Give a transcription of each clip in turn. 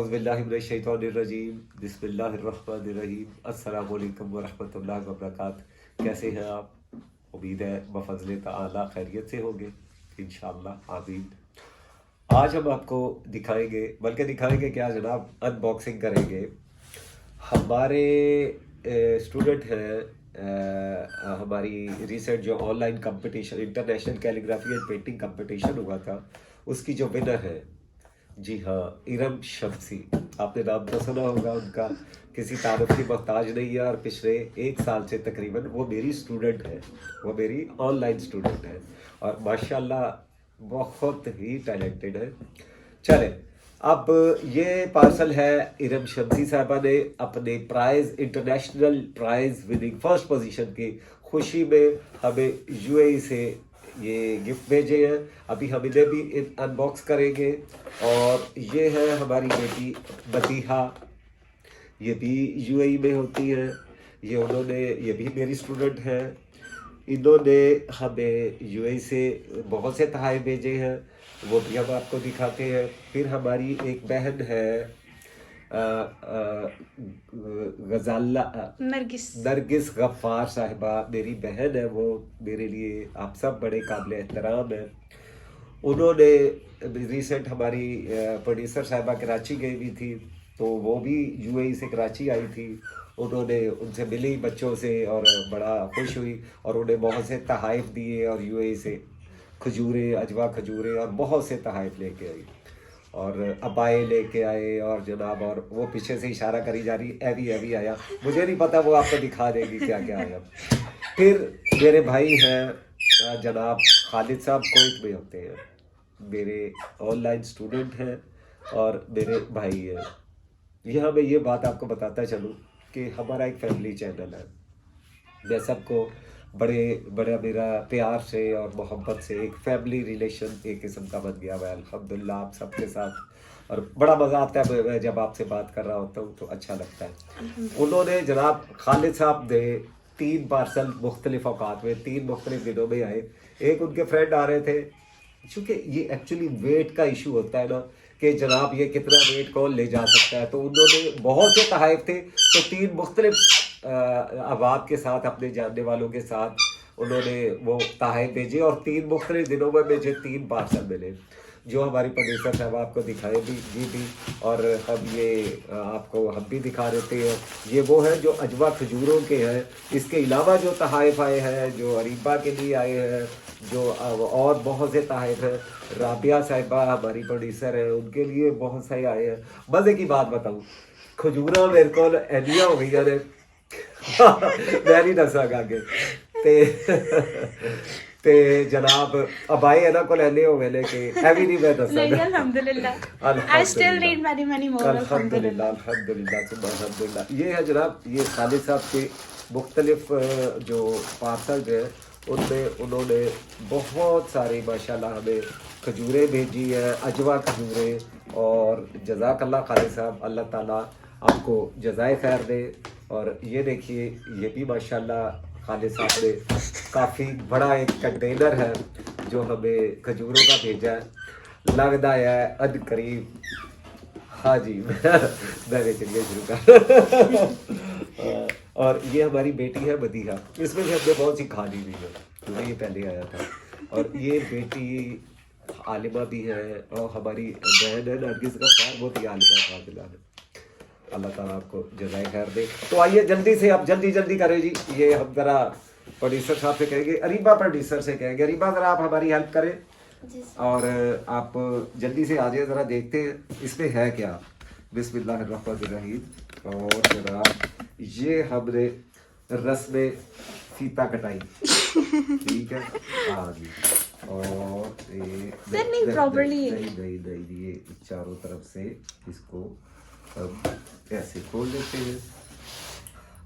औज़ुबिल्लाहिमिनश्शैतानिर्रजीम बिस्मिल्लाहिर्रहमानिर्रहीम अस्सलामु अलैकुम वरहमतुल्लाहि वबरकातुहू। कैसे हैं आप? उम्मीद है बफज़्ल तआला खैरियत से होंगे इंशाअल्लाह, आमीन। आज हम आपको दिखाएंगे, बल्कि दिखाएंगे क्या जनाब, अनबॉक्सिंग करेंगे। हमारे स्टूडेंट हैं, हमारी रिसेंट जो online competition, international calligraphy and painting competition हुआ था, उसकी जो विनर है, जी हाँ, इरम शम्सी। आपने नाम तो सुना होगा उनका, किसी तारुफ की मोहताज नहीं है। और पिछले 1 साल से तकरीबन वो मेरी स्टूडेंट है, वो मेरी ऑनलाइन स्टूडेंट है और माशाल्लाह बहुत ही टैलेंटेड है। चले, अब ये पार्सल है इरम शम्सी साहबा ने अपने prize, international prize winning first position की खुशी में हमें यूएई से ये गिफ्ट भेजे हैं। अभी हम इन्हें भी अनबॉक्स करेंगे। और ये है हमारी बेटी मदीहा, ये भी यूएई में होती है। ये भी मेरी स्टूडेंट है। इन्होंने हमें यूएई से बहुत से तोहफे भेजे हैं, वो भी हम आपको दिखाते हैं। फिर हमारी एक बहन है गजाला नरगिस गफ्फार साहिबा, मेरी बहन है, वो मेरे लिए आप सब बड़े काबिल एहतराम है। उन्होंने रिसेंट हमारी प्रोड्यूसर साहिबा कराची गई हुई थी, तो वो भी यूएई से कराची आई थी। उन्होंने उनसे मिली बच्चों से और बड़ा खुश हुई और उन्हें बहुत से तोहफे दिए और यूएई से खजूरें, अजवा खजूरें और बहुत से तोहफे लेके आई और अबाए लेके आए। और जनाब, और वो पीछे से इशारा करी जा रही, एवी आया, मुझे नहीं पता, वो आपको दिखा देगी क्या क्या आया। फिर मेरे भाई हैं जनाब खालिद साहब, कोइट में होते हैं, मेरे ऑनलाइन स्टूडेंट हैं और मेरे भाई हैं। यहाँ मैं ये बात आपको बताता चलूँ कि हमारा एक फैमिली चैनल है। मैं सबको बड़े बड़ा मेरा प्यार से और मोहब्बत से एक फैमिली रिलेशन एक किस्म का बन गया हुआ है अल्हम्दुलिल्लाह आप सबके साथ। और बड़ा मज़ा आता है मैं जब आपसे बात कर रहा होता हूँ तो अच्छा लगता है। उन्होंने जनाब खालिद साहब ने 3 पार्सल मुख्तलिफ औकात में 3 मुख्तलिफ दिनों में आए। एक उनके फ्रेंड आ रहे थे, चूँकि ये एक्चुअली वेट का इशू होता है ना कि जनाब ये कितना वेट कौन ले जा सकता है, तो उन्होंने बहुत से तोहफे थे, तो 3 मुख्तलिफ अहबाब के साथ, अपने जानने वालों के साथ उन्होंने वो तोहफे भेजे और 3 मुख्तलिफ दिनों में मुझे 3 पार्सल मिले, जो हमारी प्रोड्यूसर साहब आपको दिखाए भी और हम ये आपको हम भी दिखा देते हैं। ये वो है जो अजवा खजूरों के हैं। इसके अलावा जो तोहफे आए हैं, जो अरीबा के लिए आए हैं, जो और बहुत से तोहफे हैं, राबिया साहिबा हमारी प्रोड्यूसर है, उनके लिए बहुत सारे आए हैं। मज़े की बात बताऊँ, खजूरा मेरे को एनिया हो गई ने मैं नहीं दसागा आगे ते जनाब अबाए है ना को लेने हो गए कि हैवी नहीं मैं दसागा। अल्हम्दुलिल्लाह I still need many more अल्हम्दुलिल्लाह अल्हम्दुलिल्लाह। ये है जनाब, ये खालिद साहब के मुख्तलिफ जो पार्सल है उनमें उन्होंने बहुत सारी माशाल्लाह हमें खजूरें भेजी है, अजवा खजूरें। और जज़ाकल्लाह खालिद साहब, अल्लाह ताला आपको जज़ाए खैर दे। और ये देखिए, ये भी माशाल्लाह खालिद साहब ने काफ़ी बड़ा एक कंटेनर है जो हमें खजूरों का भेजा है। लगता है अद करीब, हाँ जी मैंने चलिए शुरू कर और ये हमारी बेटी है मदीहा, इसमें से हमने बहुत सी खानी भी है क्योंकि ये पहले आया था। और ये बेटी आलिमा भी है और हमारी बहन है नरगिस गफ्फार, वो भी आलिमा फाजिला है। अल्लाह ताला आपको जज़ाए खैर दे। तो आइए जल्दी से, आप जल्दी करें जी। ये हम ज़रा प्रोड्यूसर साहब से कहेंगे, अरीबा प्रोड्यूसर से कहेंगे, अरीबा ज़रा आप हमारी हेल्प करें और आप जल्दी से आ जाए, ज़रा देखते हैं इसमें है क्या। बिस्मिल्लाहिर्रहमानिर्रहीम। और जनाब ये हमने रस्म फीता कटाई, ठीक है, हाँ जी। और ये चारों तरफ से इसको हम ऐसे खोल देते हैं।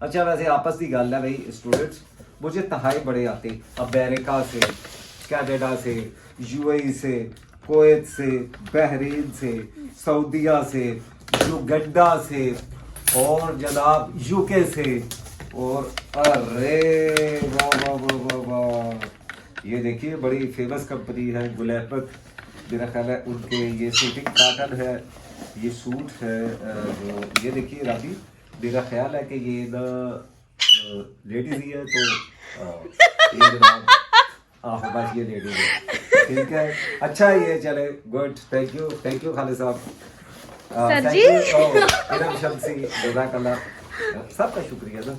अच्छा, वैसे आपस की गल है भाई स्टूडेंट्स, मुझे तोहफे बड़े आते अमेरिका से, कनाडा से, यूएई से, कुवैत से, बहरीन से, सऊदीया से, युगांडा से और जनाब यूके से। और अरे वाह, ये देखिए बड़ी फेमस कंपनी है गुलैपत, मेरा ख्याल है उनके ये सूटिंग काटन है ये सूट है जो ये देखिए राबी, मेरा ख्याल है कि ये ना लेडीज ही है, तो ये जनाब बस ये लेडीज है, ठीक है। अच्छा ये चले, गुड, थैंक यू खालिद साहब, सर थैंक जी। यू इरम शम्सी, जज़ाकल्लाह, सबका शुक्रिया ना।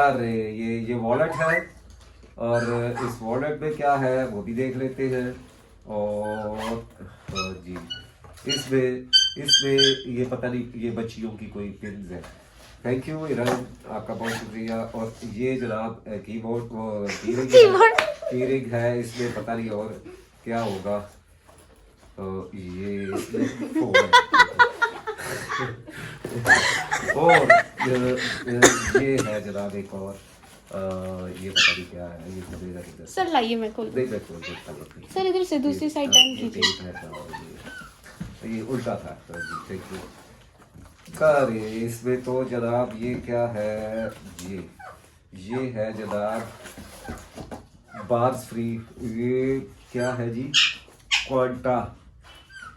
अरे ये वॉलेट है, और इस वॉलेट में क्या है वो भी देख लेते हैं। और जी इसमें ये पता नहीं, ये बच्चियों की कोई पिन्स है। थैंक यू इरम, आपका बहुत शुक्रिया। और ये जनाब कीबोर्ड वो कीरिंग है, इसमें पता नहीं और क्या होगा। तो ये इसमें और ये है जनाब एक और ये पता नहीं क्या है, ये खुलेगा किधर। सर लाइए मैं खोल दूं। देख खोल देता हूँ। सर इधर से दूसरी साइड टर्न कीजिए। ये उल्टा था जी, थैंक यू। अरे इसमें तो जनाब ये क्या है, ये है जनाब बार्स फ्री, ये क्या है जी, क्वांटा,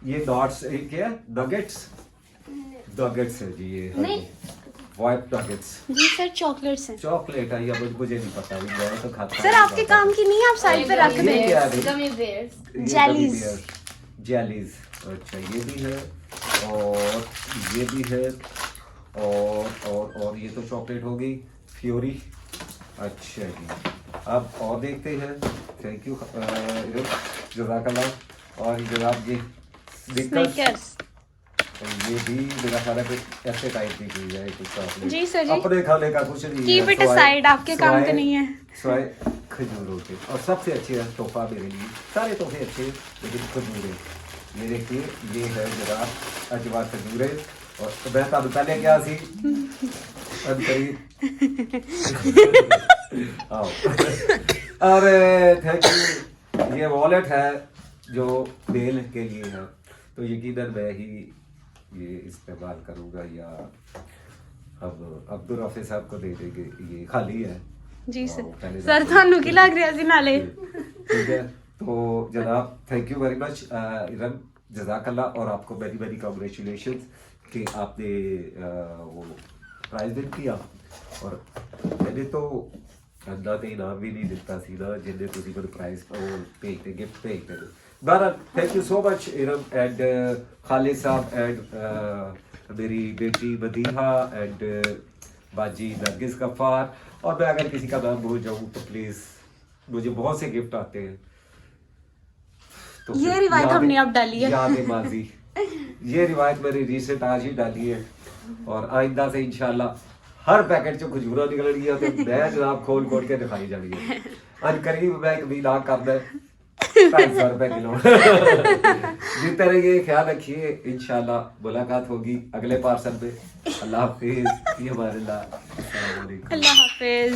ये डॉट्स, ये क्या नगेट्स है जी, ये नहीं। वाइट नगेट्स, जी सर चॉकलेट्स हैं। चॉकलेट है या मुझे नहीं पता, मैं तो खाता सर आपके काम की नहीं है, आप साइड पे रख ये दें। क्या है? गमी बेयर्स, Jellies। जेलीज, अच्छा ये भी है, और ये भी है, और ये तो चॉकलेट हो गई फ्यूरी। अच्छा जी, अब और देखते हैं। थैंक यू जज़ाकल्लाह। और जनाब ये स्निकर्स, स्निकर्स। ये भी मेरा ख्याल है कि ऐसे टाइप की चीज है कुछ चॉकलेट। जी सर जी। अपने खाने का कुछ नहीं Keep है, it aside, आपके काम का नहीं है। स्वाय खजूरों के, और सबसे अच्छे है तोहफा मेरे लिए, सारे तोहफे अच्छे हैं, लेकिन खजूरें, ये देखिए, ये है जरा अजवा खजूरें। और मैं तो पहले क्या सी आओ अरे थैंक यू। ये वॉलेट है जो मेल के लिए है, तो यकीनन मैं ही ये इस्तेमाल करूंगा, या अब अब्दुल रफी साहब को दे देंगे, ये खाली है जी सर। पहले सर थानू की लग रहा सी नाले। ठीक है। तो जनाब thank you very much Iram, जज़ाकल्लाह, और आपको वेरी वेरी कांग्रेचुलेशंस कि आपने वो प्राइज विन किया। और मैंने तो अंदा ते इनाम भी नहीं दिता सी ना जिन्हें तुसी को प्राइज वो भेजते, गिफ्ट भेजते। बहरहाल thank you so much Iram and Khalid साहब एंड मेरी बेटी मदीहा एंड बाजी नरगिस गफ्फार। और मैं अगर किसी का नाम भूल जाऊँ तो प्लीज, मुझे बहुत से गिफ्ट आते हैं, तो ये फिर रिवायत यादें- हमने अब डाली है। यादें माजी, ये रिवायत मैंने रिसेंट आज ही डाली है, और आइंदा से इंशाल्लाह हर पैकेट चो खजूरा निकल रही है, तो मैं जनाब खोल के दिखाई जानी है। अन करीब मैं एक वीलाग करना है 250 रुपए किलो। जीते रहिए, ख्याल रखिए, इंशाल्लाह मुलाकात होगी अगले पार्सल में। अल्लाह हाफिज, ये हमारे अल्लाह। अल्लाह हाफिज।